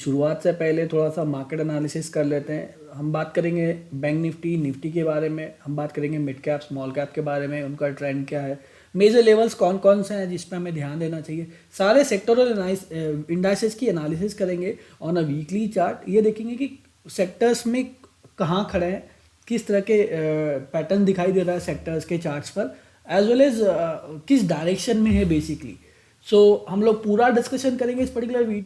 शुरुआत से पहले थोड़ा सा मार्केट एनालिसिस कर लेते हैं। हम बात करेंगे बैंक निफ्टी निफ्टी के बारे में, हम बात करेंगे मिड कैप स्मॉल कैप के बारे में, उनका ट्रेंड क्या है, मेजर लेवल्स कौन कौन से हैं जिस पे हमें ध्यान देना चाहिए। सारे सेक्टोरल इंडाइसेस की एनालिसिस करेंगे ऑन अ वीकली चार्ट। ये देखेंगे कि सेक्टर्स में कहाँ खड़े हैं, किस तरह के पैटर्न दिखाई दे रहा है सेक्टर्स के चार्ट्स पर, एज वेल एज किस डायरेक्शन में है बेसिकली। सो हम लोग पूरा डिस्कशन करेंगे इस particular video.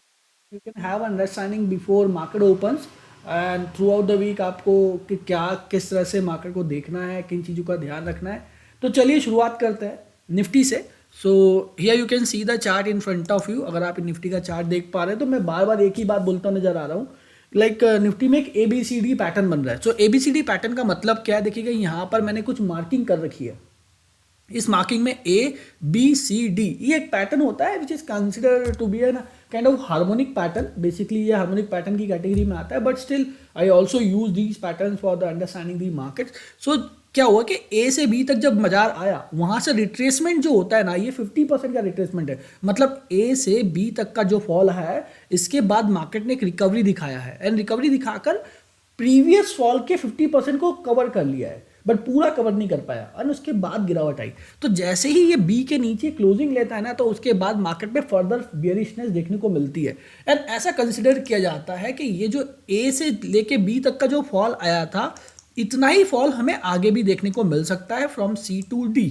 You can have understanding before market opens and throughout the week आपको कि क्या किस तरह से मार्केट को देखना है, किन चीज़ों का ध्यान रखना है। तो चलिए शुरुआत करते हैं निफ्टी से। So here you can see the chart in front of you. अगर आप निफ्टी का चार्ट देख पा रहे हैं तो मैं बार बार एक ही बात बोलता नजर आ रहा हूँ। निफ्टी में एक ABCD पैटर्न बन रहा है। सो ABCD पैटर्न का मतलब क्या है, देखिएगा यहाँ पर मैंने कुछ मार्किंग कर रखी है। इस मार्किंग में ABCD ये एक पैटर्न होता है which is consider to be an kind of harmonic pattern. Basically ये हार्मोनिक पैटर्न की कैटेगरी में आता है, but still I also use these pattern for the understanding the market. So क्या हुआ कि A से B तक जब बाजार आया, वहां से रिट्रेसमेंट जो होता है ना, ये 50% का रिट्रेसमेंट है। मतलब A से B तक का जो फॉल है, इसके बाद मार्केट ने एक रिकवरी दिखाया है एंड रिकवरी दिखाकर प्रीवियस फॉल के 50% को कवर कर लिया है, बट पूरा कवर नहीं कर पाया और उसके बाद गिरावट आई। तो जैसे ही ये बी के नीचे क्लोजिंग लेता है ना, तो उसके बाद मार्केट में फर्दर बियरिशनेस देखने को मिलती है। एंड ऐसा कंसिडर किया जाता है कि ये जो ए से लेके बी तक का जो फॉल आया था, इतना ही फॉल हमें आगे भी देखने को मिल सकता है फ्रॉम C टू D।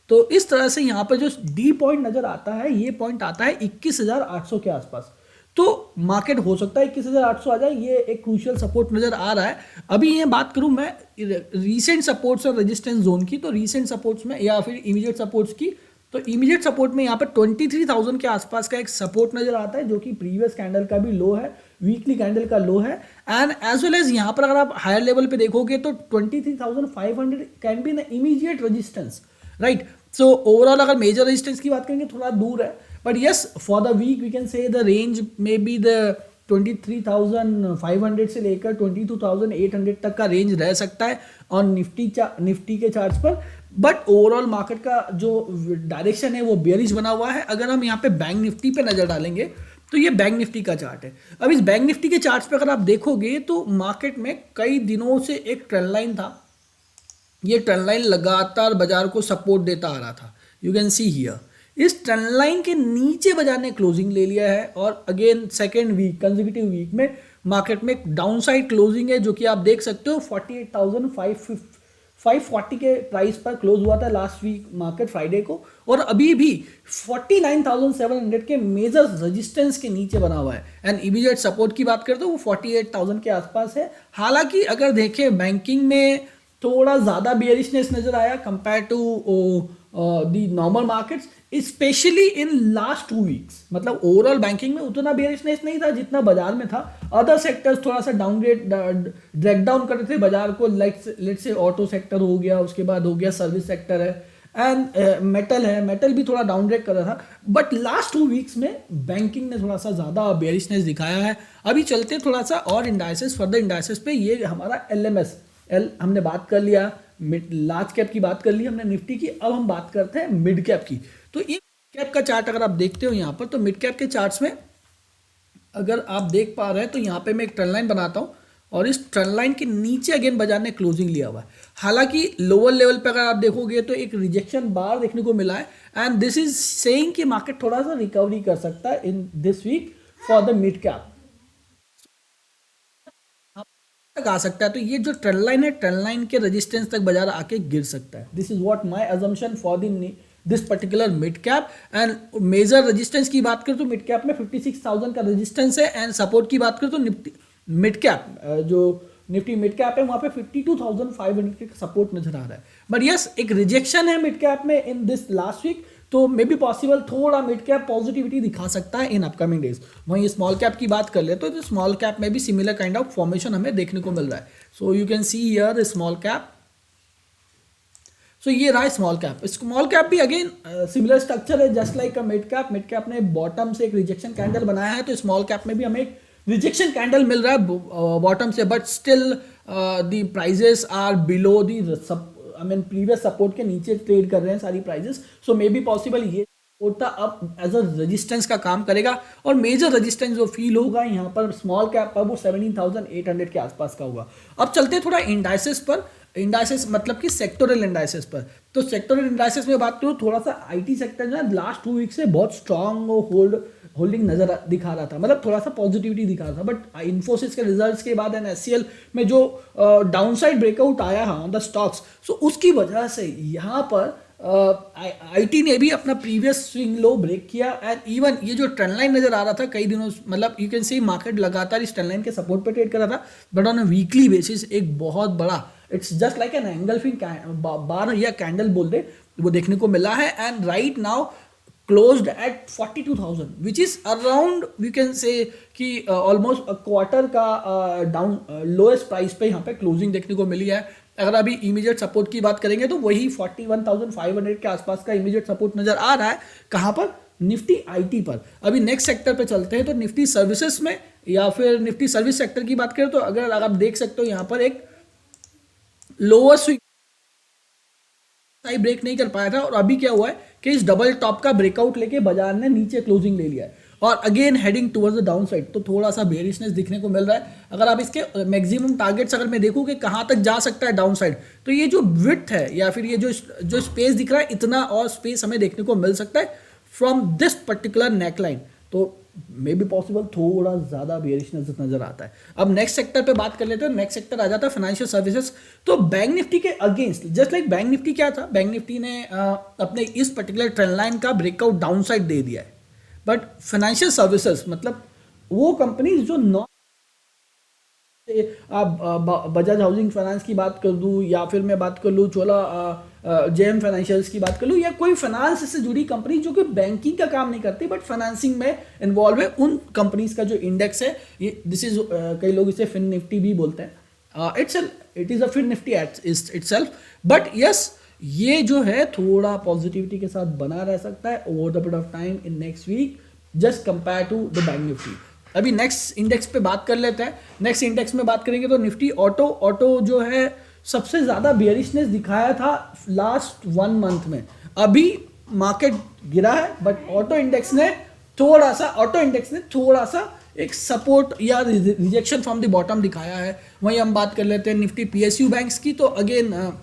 तो इस तरह से यहाँ पर जो D पॉइंट नजर आता है, ये पॉइंट आता है 21,800 के आसपास। तो मार्केट हो सकता है 21,800 आ जाए, ये एक क्रूशियल सपोर्ट नजर आ रहा है। अभी ये बात करूं मैं रीसेंट सपोर्ट्स और रेजिस्टेंस जोन की, तो रीसेंट सपोर्ट्स में या फिर इमीडिएट सपोर्ट्स की, तो इमीडिएट सपोर्ट में यहाँ पर 23,000 के आसपास का एक सपोर्ट नजर आता है, जो कि प्रीवियस कैंडल का भी लो है, वीकली कैंडल का लो है। एंड एज वेल एज यहाँ पर अगर आप हायर लेवल पे देखोगे तो 23,500 can be the immediate resistance, right. So overall अगर मेजर रेजिस्टेंस की बात करेंगे थोड़ा दूर है, but yes for the week we can say the range may be the 23,500 से लेकर 22,800 तक का रेंज रह सकता है ऑन निफ्टी के चार्ट्स पर। बट ओवरऑल मार्केट का जो डायरेक्शन है वो बेयरिश बना हुआ है। अगर हम यहाँ पे बैंक निफ्टी पे नजर डालेंगे तो ये बैंक निफ्टी का चार्ट है। अब इस बैंक निफ्टी के चार्ट पे अगर आप देखोगे तो मार्केट में कई दिनों से एक ट्रेंड लाइन था। ये ट्रेंड लाइन लगातार बाजार को सपोर्ट देता आ रहा था। यू कैन सी हियर इस ट्रेंड लाइन के नीचे बाजार ने क्लोजिंग ले लिया है और again second week consecutive week में मार्केट में डाउन साइड क्लोजिंग है, जो कि आप देख सकते हो 48,540 के प्राइस पर क्लोज हुआ था लास्ट वीक मार्केट फ्राइडे को, और अभी भी 49,700 के मेजर रेजिस्टेंस के नीचे बना हुआ है। एंड इमीडिएट सपोर्ट की बात करें तो वो 48,000 के आसपास है। हालांकि अगर देखें बैंकिंग में थोड़ा ज़्यादा बियरिशनेस नजर आया compare to the normal markets, specially in last 2 weeks. मतलब ओवरऑल बैंकिंग में उतना बियरिशनेस नहीं था जितना बाजार में था। अदर सेक्टर्स थोड़ा सा डाउनग्रेड ड्रैग डाउन कर रहे थे बाजार को, लाइक लेट से ऑटो सेक्टर हो गया, उसके बाद हो गया सर्विस सेक्टर है, एंड मेटल है, मेटल भी थोड़ा डाउनग्रेड कर रहा था। बट लास्ट 2 वीक्स में बैंकिंग ने थोड़ा सा ज़्यादा बेयरिशनेस दिखाया है। अभी चलते थोड़ा सा और इंडाइसेस, फर्दर इंडाइसेस पे। ये हमारा LMS हमने बात कर लिया, लार्ज कैप की बात कर ली हमने निफ्टी की। अब हम बात करते हैं मिड कैप की। तो ये कैप का चार्ट अगर आप देखते हो यहाँ पर, तो मिड कैप के चार्ट्स में अगर आप देख पा रहे हैं तो यहाँ पे मैं एक ट्रेंड लाइन बनाता हूँ और इस ट्रेंड लाइन के नीचे अगेन बाजार ने क्लोजिंग लिया हुआ है। हालांकि लोअर लेवल पे अगर आप देखोगे तो एक रिजेक्शन बार देखने को मिला है, एंड दिस इज सेइंग कि मार्केट थोड़ा सा रिकवरी कर सकता है in this week for the mid cap तक आ सकता है। तो ये जो ट्रेंड लाइन है, ट्रेंड लाइन के रेजिस्टेंस तक बाजार आके गिर सकता है। This is what my assumption for this particular mid cap. And major resistance की बात करें तो मिड कैप में 56,000 का रेजिस्टेंस है, एंड सपोर्ट की बात करें तो निफ्टी मिड कैप जो निफ्टी मिड कैप है वहां पे 52,500 का सपोर्ट नजर आ रहा है। बट यस एक रिजेक्शन है मिड कैप में इन दिस लास्ट वीक, तो मे बी पॉसिबल थोड़ा मिड कैप पॉजिटिविटी दिखा सकता है इन अपकमिंग डेज। वहीं स्मॉल कैप की बात कर ले तो स्मॉल कैप में भी सिमिलर काइंड ऑफ फॉर्मेशन हमें देखने को मिल रहा है। So you can see here small cap. So ये रहा स्मॉल कैप। स्मॉल कैप भी अगेन सिमिलर स्ट्रक्चर है just like a mid cap. Mid cap ने बॉटम से एक रिजेक्शन कैंडल बनाया है, तो स्मॉल कैप में भी हमें एक रिजेक्शन कैंडल मिल रहा है बॉटम से, but still the prices are below the previous support के नीचे ट्रेड कर रहे हैं सारी prices. So may be possible ये होता अब एज अ रेजिस्टेंस का काम करेगा, और मेजर रेजिस्टेंस जो फील होगा यहाँ पर स्मॉल कैप पर वो 17,800 के आसपास का होगा। अब चलते हैं थोड़ा इंडाइसेस पर, इंडाइसेस मतलब कि सेक्टोरल इंडाइसेस पर। तो सेक्टोरल इंडाइसेस में बात करूँ, थोड़ा सा आईटी सेक्टर जो है लास्ट 2 वीक से बहुत स्ट्रांग होल्डिंग नजर दिखा रहा था, मतलब थोड़ा सा पॉजिटिविटी दिखा रहा था। बट इन्फोसिस के रिजल्ट्स के बाद एनएससीएल में जो डाउनसाइड ब्रेकआउट आया है ऑन द स्टॉक्स, सो उसकी वजह से यहाँ पर आईटी ने भी अपना प्रीवियस स्विंग लो ब्रेक किया। एंड इवन ये जो ट्रेंड लाइन नजर आ रहा था कई दिनों, मतलब यू कैन सी मार्केट लगातार इस ट्रेंड लाइन के सपोर्ट पे ट्रेड कर रहा था, but on a weekly basis एक बहुत बड़ा, it's just like an engulfing bar या कैंडल बोल दे, वो देखने को मिला है। And right now closed at 42,000 which is around we can say कि ऑलमोस्ट क्वार्टर का डाउन लोएस्ट प्राइस पे यहाँ पे क्लोजिंग देखने को मिली है। अगर अभी इमीडिएट सपोर्ट की बात करेंगे तो वही 41,500 के आसपास का इमीडिएट सपोर्ट नजर आ रहा है। कहाँ पर? निफ्टी आईटी पर। अभी नेक्स्ट सेक्टर पे चलते हैं, तो निफ्टी सर्विसेज में या फिर निफ्टी सर्विस सेक्टर की बात करें तो अगर आप देख सकते हो यहाँ पर एक लोअर स्विंग ब्रेक नहीं कर पाया था, और अभी क्या हुआ है कि इस डबल टॉप का ब्रेकआउट लेके बाजार ने नीचे क्लोजिंग ले लिया है और again heading towards the down side. तो थोड़ा सा बेरिशनेस दिखने को मिल रहा है। अगर आप इसके मैक्सिमम टारगेट्स अगर मैं देखूँ कि कहाँ तक जा सकता है डाउन साइड, तो ये जो विड्थ है या फिर ये जो स्पेस दिख रहा है, इतना और स्पेस हमें देखने को मिल सकता है फ्रॉम दिस पर्टिकुलर नेकलाइन। तो मे बी पॉसिबल थोड़ा ज़्यादा बेरिशनेस नजर आता है। अब नेक्स्ट सेक्टर पे बात कर लेते हैं। नेक्स्ट सेक्टर आ जाता है फाइनेंशियल सर्विसेज। तो बैंक निफ्टी के against, just like bank Nifty क्या था, बैंक निफ्टी ने अपने इस पर्टिकुलर ट्रेंड लाइन का ब्रेकआउट डाउन साइड दे दिया है। बट फाइनेंशियल सर्विसेज मतलब वो कंपनीज जो नॉन, आप बजाज हाउसिंग फाइनेंस की बात कर दूँ या फिर मैं बात कर लूँ चोला जेएम फाइनेंशियल्स की बात कर लूँ, या कोई फाइनेंस से जुड़ी कंपनी जो कि बैंकिंग का काम नहीं करती बट फाइनेंसिंग में इन्वॉल्व है, उन कंपनीज का जो इंडेक्स है ये दिस इज, कई लोग इसे फिन निफ्टी भी बोलते हैं। It is a Fin Nifty itself. But yes, ये जो है थोड़ा पॉजिटिविटी के साथ बना रह सकता है over the period of time in next week just compare to the bank Nifty. अभी नेक्स्ट इंडेक्स पे बात कर लेते हैं। नेक्स्ट इंडेक्स में बात करेंगे तो निफ्टी ऑटो जो है सबसे ज़्यादा बेयरिशनेस दिखाया था लास्ट 1 मंथ में। अभी मार्केट गिरा है बट ऑटो इंडेक्स ने थोड़ा सा एक सपोर्ट या रिजेक्शन फ्रॉम द बॉटम दिखाया है। वहीं हम बात कर लेते हैं निफ्टी पीएसयू बैंक्स की। तो again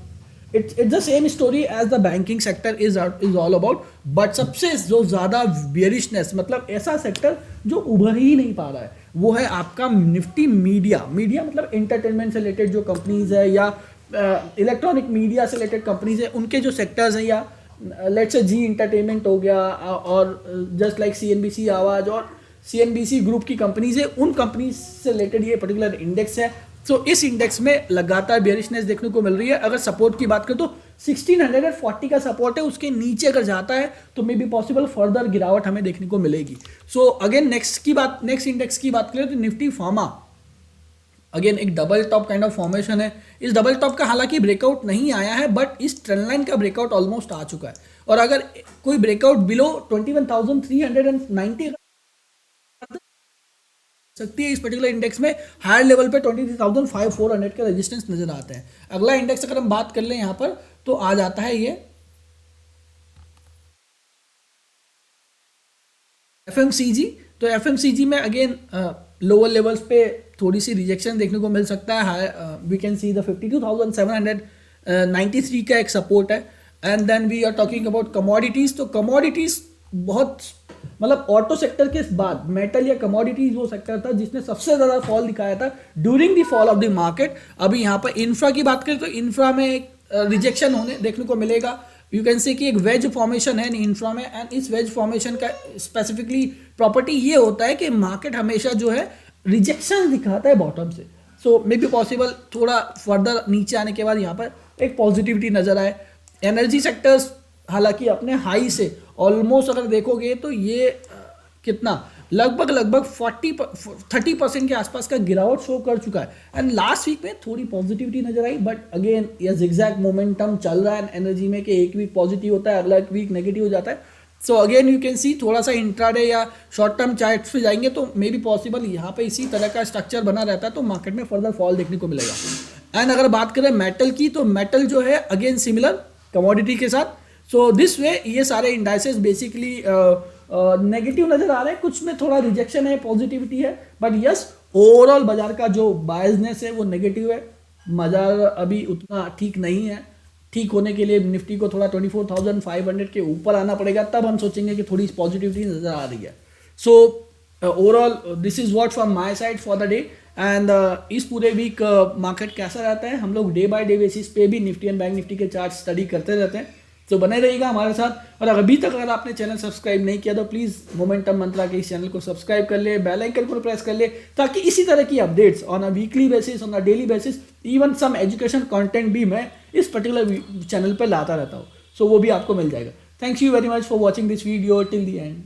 it's the same story as the banking sector is all about, but सबसे जो ज़्यादा बेयरिशनेस, मतलब ऐसा सेक्टर जो उभर ही नहीं पा रहा है, वो है आपका निफ्टी मीडिया मतलब एंटरटेनमेंट से रिलेटेड जो कंपनीज है या इलेक्ट्रॉनिक मीडिया से रिलेटेड कंपनीज है, उनके जो सेक्टर्स हैं, या लेट्स से जी इंटरटेनमेंट हो गया और जस्ट लाइक सीएनबीसी आवाज़ और सीएनबीसी ग्रुप की कंपनीज है, उन कंपनीज से रिलेटेड ये पर्टिकुलर इंडेक्स है। तो इस इंडेक्स में लगातार बेयरिशनेस देखने को मिल रही है। अगर सपोर्ट की बात करें तो 1640 का सपोर्ट है, उसके नीचे अगर जाता है तो मे बी पॉसिबल फर्दर गिरावट हमें देखने को मिलेगी। सो अगेन नेक्स्ट इंडेक्स की बात करें तो निफ्टी फार्मा, अगेन एक double top kind of formation है। इस डबल टॉप का हालांकि ब्रेकआउट नहीं आया है बट इस ट्रेंड लाइन का ब्रेकआउट ऑलमोस्ट आ चुका है, और अगर कोई ब्रेकआउट बिलो 21,390 सकती है इस पर्टिकुलर इंडेक्स में, हायर लेवल पे 23,400 का रेजिस्टेंस नजर आता है। अगला इंडेक्स अगर हम बात कर लें यहाँ पर तो आ जाता है ये एफएमसीजी। तो एफएमसीजी में अगेन लोअर लेवल्स पे थोड़ी सी रिजेक्शन देखने को मिल सकता है। वी कैन सी द 52,793 का एक सपोर्ट है। And then we are talking about commodities. तो कमोडिटीज बहुत, मतलब ऑटो सेक्टर के बाद मेटल या कमोडिटीज वो सेक्टर था जिसने सबसे ज़्यादा फॉल दिखाया था during the fall of the market. अभी यहाँ पर इंफ्रा की बात करें तो इंफ्रा में एक रिजेक्शन होने देखने को मिलेगा। यू कैन से कि एक वेज फॉर्मेशन है इंफ्रा में, एंड इस वेज फॉर्मेशन का स्पेसिफिकली प्रॉपर्टी ये होता है कि मार्केट हमेशा जो है रिजेक्शन दिखाता है बॉटम से। सो मे बी पॉसिबल थोड़ा फर्दर नीचे आने के बाद यहाँ पर एक पॉजिटिविटी नजर आए। एनर्जी सेक्टर्स हालांकि अपने हाई से ऑलमोस्ट अगर देखोगे तो ये कितना लगभग 30% के आसपास का गिरावट शो कर चुका है। एंड लास्ट वीक में थोड़ी पॉजिटिविटी नजर आई, बट अगेन ये जिगजैग मोमेंटम चल रहा है एनर्जी में कि एक वीक पॉजिटिव होता है, अगला वीक नेगेटिव हो जाता है। सो अगेन यू कैन सी थोड़ा सा इंट्राडे या शॉर्ट टर्म चार्ट्स पे जाएंगे तो मे बी पॉसिबल यहाँ पे इसी तरह का स्ट्रक्चर बना रहता है तो मार्केट में फर्दर फॉल देखने को मिलेगा। एंड अगर बात करें मेटल की, तो मेटल जो है अगेन सिमिलर कमोडिटी के साथ। सो दिस वे ये सारे इंडाइसेस बेसिकली नेगेटिव नज़र आ रहे हैं, कुछ में थोड़ा रिजेक्शन है, पॉजिटिविटी है, बट यस ओवरऑल बाजार का जो बायसनेस है वो नेगेटिव है। बाजार अभी उतना ठीक नहीं है। ठीक होने के लिए निफ्टी को थोड़ा 24,500 के ऊपर आना पड़ेगा, तब हम सोचेंगे कि थोड़ी पॉजिटिविटी नज़र आ रही है। So overall this is what from my side for the day. And इस पूरे वीक मार्केट कैसा रहता है, हम लोग डे बाय डे बेसिस पे भी निफ्टी एंड बैंक निफ्टी के चार्ट स्टडी करते रहते हैं। तो बने रहिएगा हमारे साथ। और अभी तक अगर आपने चैनल सब्सक्राइब नहीं किया तो प्लीज़ मोमेंटम मंत्रा के इस चैनल को सब्सक्राइब कर ले, बेल आइकन को प्रेस कर ले, ताकि इसी तरह की updates on a weekly basis, on a daily basis, even some education content भी मैं इस पर्टिकुलर चैनल पर लाता रहता हूँ। सो वो भी आपको मिल जाएगा। Thank you very much for watching this video till the end.